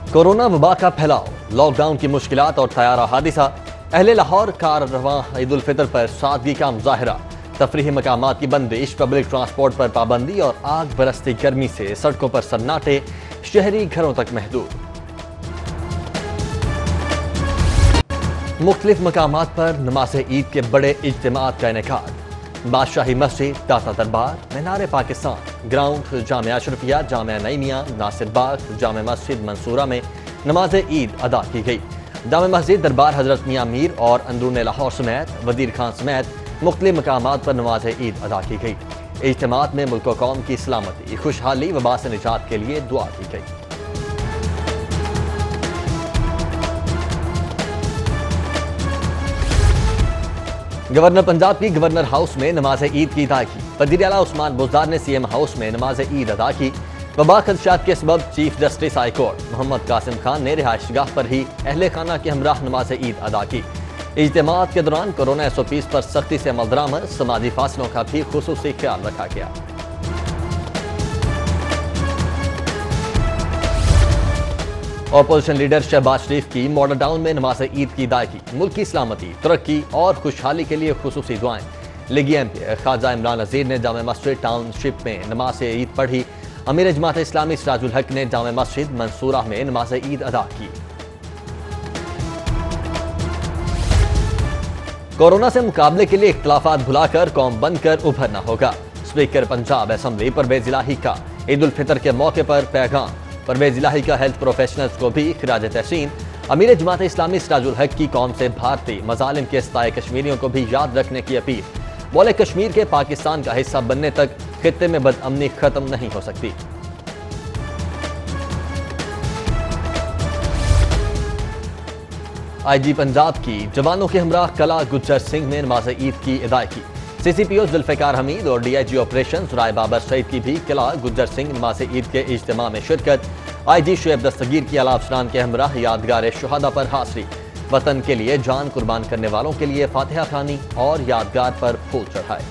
Corona वबा का फैलाव, लॉकडाउन की मुश्किलात और तैयारा हादिसा, अहले लाहौर कारवां ईद उल फितर पर सादगी का मुजाहरा, तफरीही मकामात की बंदिश, पब्लिक ट्रांसपोर्ट पर पाबंदी और आग बरसती गर्मी से सड़कों पर सन्नाटे, शहरी घरों तक महदूद। मुख्तलिफ मकामात पर नमाज ईद के बड़े इज्तिमात का इनेकाद, बादशाही मस्जिद, दाता दरबार, मीनार पाकिस्तान, ग्राउंड, जामिया अशरफिया, जामिया नईमिया, नासिर बाग, जामिया मस्जिद मंसूरा में नमाज ईद अदा की गई। जामिया मस्जिद दरबार हजरत मियां मीर और अंदरून लाहौर समेत वजीर खान समेत मुख्तलिफ मकामात पर नमाज ईद अदा की गई। इज्तिमात में मुल्क कौम की सलामती, खुशहाली, वबा से निजात के लिए दुआ की गई। गवर्नर पंजाब की गवर्नर हाउस में नमाज ईद की अदायगी, वज़ीर आला उस्मान बुज़दार ने सीएम हाउस में नमाज ईद अदा की। वबा खदशात के सबब chief justice high court Mohammad Qasim Khan ने रिहाइशगाह पर ही अहले खाना के हमराह नमाज ईद अदा की। इज्तिमात के दौरान कोरोना SOPs पर सख्ती से अमल दरामद, समाजी फासलों का भी खुसूसी ख्याल रखा गया। ऑपोजिशन लीडर शहबाज शरीफ की मॉडल टाउन में नमाज ईद की अदायगी, मुल्क की सलामती, तरक्की और खुशहाली के लिए खुसूसी दुआएं। लीगी MP ख्वाजा इमरान नज़ीर ने जामे मस्जिद टाउनशिप में नमाज ईद पढ़ी। अमीर जमात इस्लामी सिराजुल हक ने जामे मस्जिद मंसूरा में नमाज ईद अदा की। कोरोना से मुकाबले के लिए इख्तलाफात भुलाकर कौम बनकर उभरना होगा। स्पीकर पंजाब असेंबली परवेज इलाही का ईद उल फितर के मौके पर पैगाम। परवेज इलाही का हेल्थ प्रोफेशनल्स को भी खिराज तहसीन। अमीर जमात इस्लामी सिराजुल हक की कौम से भारतीय मजालिम के सताए कश्मीरियों को भी याद रखने की अपील। बोले, कश्मीर के पाकिस्तान का हिस्सा बनने तक खित्ते में बदअमनी खत्म नहीं हो सकती। IG पंजाब की जवानों के हमराह कला गुज्जर सिंह ने नमाज ईद की अदायगी। CCPO जुल्फिकार हमीद और DIG ऑपरेशन राय बाबर सईद की भी कला गुज्जर सिंह नमाज ईद के इज्तिमा में शिरकत। IG शुएब दस्तगीर की आला अफसरान के हमराह यादगार शुहदा पर हाजिरी। वतन के लिए जान कुर्बान करने वालों के लिए फातिहा खानी और यादगार पर फूल चढ़ाए।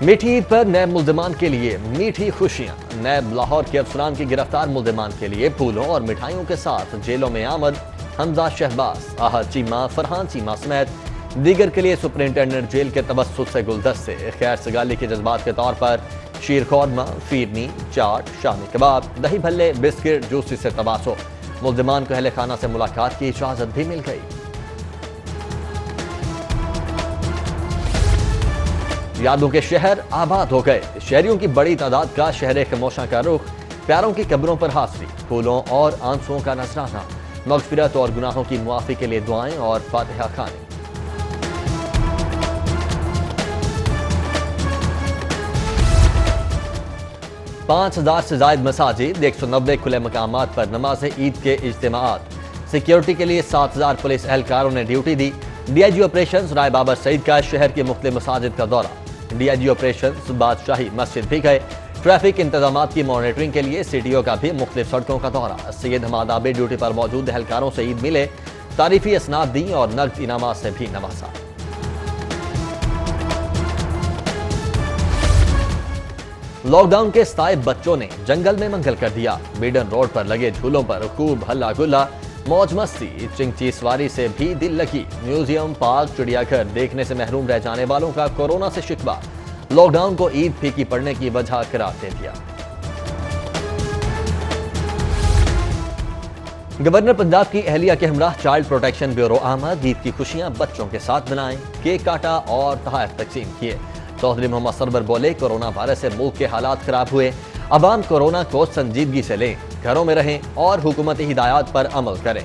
मीठी ईद पर नैब मुल्जिमान के लिए मीठी खुशियां। नैब लाहौर के अफसरान की गिरफ्तार मुल्जिमान के लिए फूलों और मिठाइयों के साथ जेलों में आमद। हमजा शहबाज, आहद चीमा, फरहान चीमा समेत दीगर के लिए सुपरिंटेंडेंट जेल के तबस्सुत से गुलदस्ते, खैर सगाली के जज्बात के तौर पर शीर खौरमा, फीरनी, चाट, शामी कबाब, दही भल्ले, बिस्किट, जूसी से तबासो। मुल्जिमान को अहले खाना से मुलाकात की इजाजत भी मिल गई। यादों के शहर आबाद हो गए। शहरियों की बड़ी तादाद का शहर खमोशा का रुख, प्यारों की कब्रों पर हाजिरी, फूलों और आंसुओं का नजराना, मगफिरत और गुनाहों की मुआफी के लिए दुआएं और फातिहा खाने। पांच 5000 से जायद मसाजिद, 190 खुले मकामात पर नमाज ईद के इज्तिमात। सिक्योरिटी के लिए 7000 पुलिस एहलकारों ने ड्यूटी दी। DIG ऑपरेशन राय बाबर सईद का शहर के मुख्तलिफ मसाजिद का दौरा। DIG ऑपरेशन बादशाही मस्जिद भी गए। ट्रैफिक इंतजाम की मॉनिटरिंग के लिए CTO का भी मुख्तलिफ सड़कों का दौरा। सैयद हमाद आबिद ड्यूटी पर मौजूद एहलकारों से ईद मिले, तारीफी असनाद दी और नकद इनामात से भी नवाजा। लॉकडाउन के सताए बच्चों ने जंगल में मंगल कर दिया। बीडन रोड पर लगे झूलों पर खूब हल्ला गुल्ला, मौज मस्ती, चिंची सवारी से भी दिल लगी। म्यूजियम, पार्क, चिड़ियाघर देखने से महरूम रह जाने वालों का कोरोना से शिकवा, लॉकडाउन को ईद फीकी पड़ने की वजह करार दे दिया। गवर्नर पंजाब की अहलिया के हमराह चाइल्ड प्रोटेक्शन ब्यूरो आमद। ईद की खुशियां बच्चों के साथ मनाएं, केक काटा और तोहफे तकसीम किए। चौधरी मोहम्मद सरवर बोले, कोरोना वायरस से मुल्क के हालात खराब हुए, अवाम कोरोना को संजीदगी से लें, घरों में रहें और हुकूमती हिदायत पर अमल करें।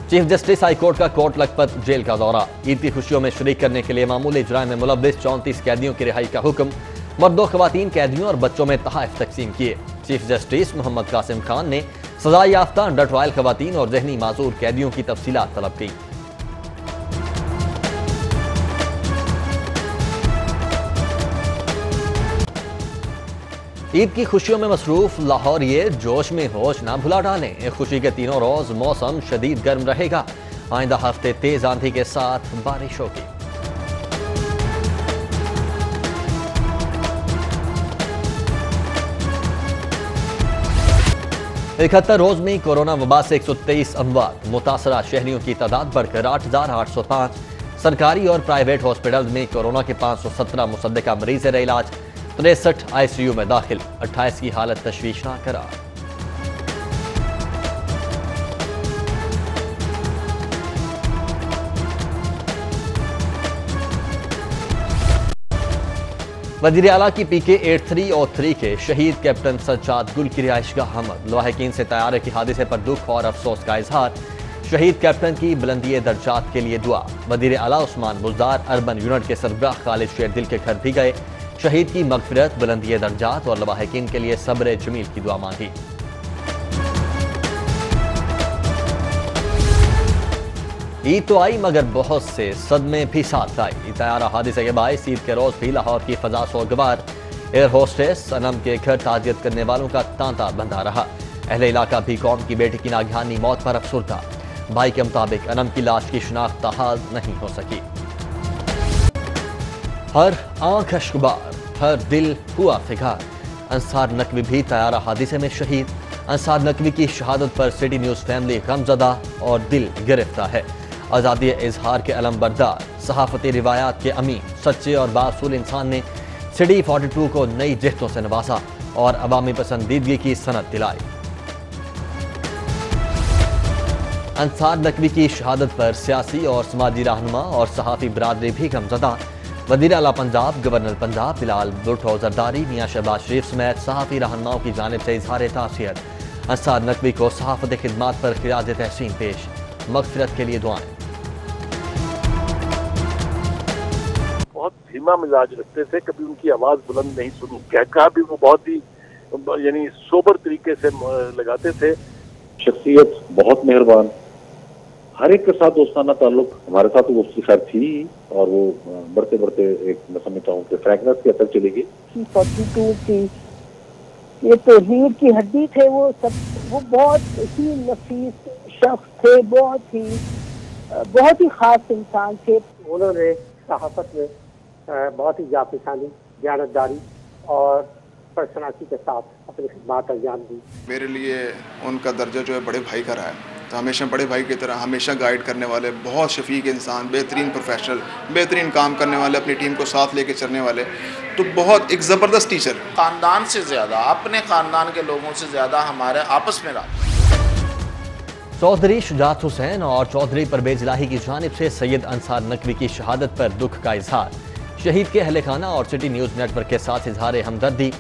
चीफ जस्टिस हाई कोर्ट का कोट लखपत जेल का दौरा। ईद की खुशियों में शरीक करने के लिए मामूली जुर्म में मुलव्विस 34 कैदियों की रिहाई का हुक्म। मर्दों, खवातीन कैदियों और बच्चों में तोहफे तकसीम किए। चीफ जस्टिस मोहम्मद कासिम खान ने सजा याफ्ता अंडर ट्रायल खवातीन और जहनी माजूर कैदियों की तफसीलात तलब की। ईद की खुशियों में मसरूफ लाहौर ये जोश में होश ना भुला डालें। खुशी के तीनों रोज मौसम शदीद गर्म रहेगा। आइंदा हफ्ते तेज आंधी के साथ बारिश होगी। 71 रोज में कोरोना वबा से 123 अमवात। मुतासरा शहरियों की तादाद बढ़कर 8,805। सरकारी और प्राइवेट हॉस्पिटल में कोरोना के 517 मुसद्दका मरीज है इलाज। 63 ICU में दाखिल। 28 की हालत तशवीशनाक करार। वजीर आला की PK 83 और 3 के शहीद कैप्टन सज्जाद गुल की रिहाइशगाह हमद। लवाहिकीन से तैयारे के हादसे पर दुख और अफसोस का इजहार। शहीद कैप्टन की बुलंदी दर्जात के लिए दुआ। वजीर आला उस्मान बुज़दार अर्बन यूनिट के सरबराह खालिद शेरदिल के घर भी गए। शहीद की मगफिरत, बुलंदी दर्जात और लवाहिकीन के लिए सब्र जमील की दुआ मांगी। ईद तो आई मगर बहुत से सदमे भी साथ लाई। तैयारा हादसे के बायस ईद के रोज भी लाहौर की फजा सोगवार। एयर होस्टेस सनम के घर ताजियत करने वालों का तांता बंधा रहा। अहले इलाका भी कौम की बेटी की नागहानी मौत पर अफसुर्दा। भाई के मुताबिक अनम की लाश की शिनाख्त हाल नहीं हो सकी। हर आंख अश्कबार, हर दिल हुआ फिगार। अंसार नकवी भी तैयारा हादसे में शहीद। अंसार नकवी की शहादत पर सिटी न्यूज फैमिली गमजदा और दिल गिरफ्तार है। आज़ादी इजहार के अलम बरदार, सहाफती रिवायात के अमीन, सच्चे और बासूल इंसान ने सिटी 42 को नई जिहतों से नवाजा और अवामी पसंदीदगी की सनत दिलाई। अंसार नकवी की शहादत पर सियासी और समाजी रहनुमा और सहाफ़ी बरादरी भी गमजदा। वज़ीर आला पंजाब, गवर्नर पंजाब बिलाल भुट्टो जरदारी, मियां शहबाज शरीफ समेत सहाफ़ी रहनुमाओं की जानिब से इजहार तासियत। अंसार नकवी को सहाफ़त खिदमात पर खिराज तहसीन पेश। मगफिरत के लिए दुआएं। बहुत धीमा मिजाज रखते थे, कभी उनकी आवाज बुलंद नहीं सुनी। कहका भी वो बहुत ही यानी सोबर तरीके से लगाते थे। शख्सियत बहुत मेहरबान, हर एक के साथ दोस्ताना ताल्लुक। हमारे साथ वो उसकी खैर थी और वो बढ़ते बढ़ते एक मैं समझता हूँ कि फ्रैंकनेस की हद तक चली गई। 42 की ये तो रीढ़ की हड्डी थे वो सब। वो बहुत ही नफीस शख्स थे, बहुत ही खास इंसान थे। उन्होंने सहाफत में बहुत ही जाफिसानी, दयानतदारी और पर्सनालिटी के साथ अपनी खिदमत अंजाम दी। मेरे लिए उनका दर्जा जो है बड़े भाई का रहा है, तो हमेशा बड़े भाई की तरह हमेशा गाइड करने वाले, बहुत शफीक इंसान, बेहतरीन प्रोफेशनल, बेहतरीन काम करने वाले, अपनी टीम को साथ लेके चलने वाले, तो बहुत एक ज़बरदस्त टीचर। ख़ानदान से ज़्यादा, अपने ख़ानदान के लोगों से ज़्यादा हमारे आपस में रहा। चौधरी शुजात हुसैन और चौधरी परवेज इलाही की जानिब से सैयद अंसार नकवी की शहादत पर दुख का इजहार। शहीद के अहले खाना और सिटी न्यूज़ नेटवर्क के साथ इजहार हमदर्दी।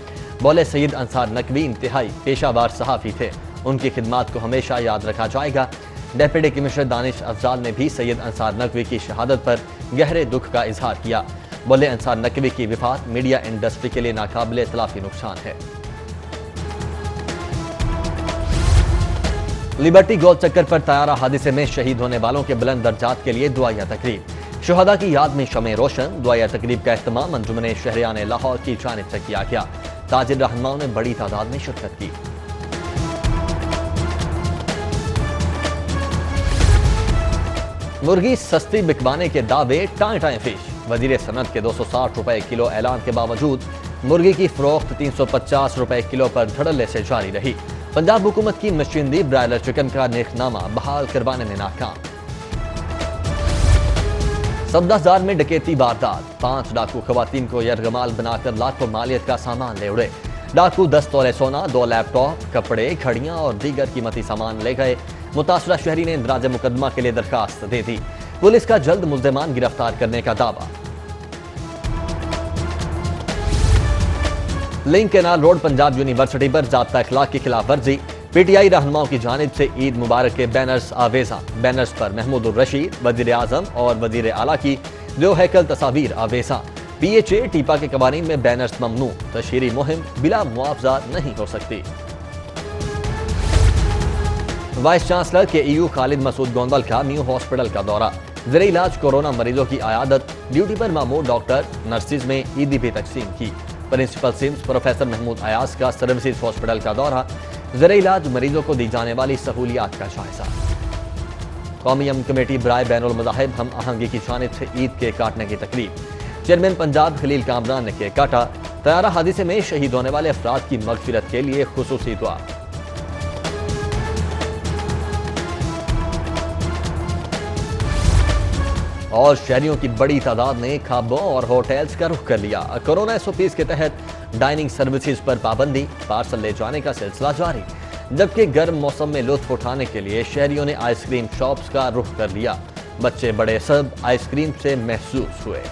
बोले सैयद अंसार नकवी इंतहाई पेशावर सहाफ़ी थे, उनकी खिदमात को हमेशा याद रखा जाएगा। डेप्यूटी कमिश्नर दानिश अफजाल ने भी सैयद अंसार नकवी की शहादत पर गहरे दुख का इजहार किया। बोले अंसार नकवी की विफात मीडिया इंडस्ट्री के लिए नाकाबिले तलाफी नुकसान है। लिबर्टी गोल चक्कर पर तैयारा हादसे में शहीद होने वालों के बुलंद दर्जात के लिए दुआया तकरीब। शुहदा की याद में शमे रोशन। दुआया तकरीब का इख्तिमाम अंजुमन शहरियान लाहौर की जानिब से किया गया। ताजिर रहनुमाओं ने बड़ी तादाद में शिरकत की। मुर्गी सस्ती बिकवाने के दावे टाएं टाएं फिश। वजीर सनत के 260 रुपए किलो ऐलान के बावजूद मुर्गी की फरोख्त 350 रुपए किलो पर धड़ल्ले से जारी रही। पंजाब हुकूमत की मशीनरी ब्रायलर चिकन का नेकनामा बहाल करवाने में नाकाम। सब्दाजार में डकैती वारदात। 5 डाकू खवातीन को यरगमाल बनाकर लाखों मालियत का सामान ले उड़े। डाकू 10 तोले सोना, 2 लैपटॉप, कपड़े, घड़ियां और दीगर कीमती सामान ले गए। मुतासरा शहरी ने इंदराज मुकदमा के लिए दरखास्त दे दी। पुलिस का जल्द मुल्जिमान गिरफ्तार करने का दावा। Link canal road Punjab university पर ज़ाब्ता अखलाक की खिलाफ वर्जी। PTI रहनुमाओं की जानिब से ईद मुबारक के बैनर्स आवेजा। बैनर्स पर महमूद उर रशीद, वजीर आजम और वजीर आला की दो हैकल तस्वीर आवेजा। PHA टीपा के कवानीन में बैनर्स ममनू। तशहीरी मुहिम बिला मुआवजा नहीं हो सकती। वाइस चांसलर के EU खालिद मसूद गोंदवाल का न्यू हॉस्पिटल का दौरा। ज़ेरे इलाज कोरोना मरीजों की आयादत। ड्यूटी पर मामूर डॉक्टर नर्सिस में ईदी भी तकसीम की। Principal SIMS professor Mahmood Ayaz का सर्विसेज हॉस्पिटल का दौरा, ज़ेरे इलाज मरीजों को दी जाने वाली सहूलियात का जायजा। कौमी अमन कमेटी बराए बैनुल मज़ाहिब हम आहंगी की जानिब से ईद केक काटने की तकरीब, चेयरमैन पंजाब खलील कामरान ने केक काटा। तैयारा हादसे में शहीद होने वाले अफराद की मगफिरत के लिए खुसूसी दुआ। और शहरियों की बड़ी तादाद ने खाबों और होटल्स का रुख कर लिया। कोरोना SOPs के तहत डाइनिंग सर्विसेज पर पाबंदी, पार्सल ले जाने का सिलसिला जारी। जबकि गर्म मौसम में लुत्फ उठाने के लिए शहरियों ने आइसक्रीम शॉप्स का रुख कर लिया। बच्चे बड़े सब आइसक्रीम से महसूस हुए।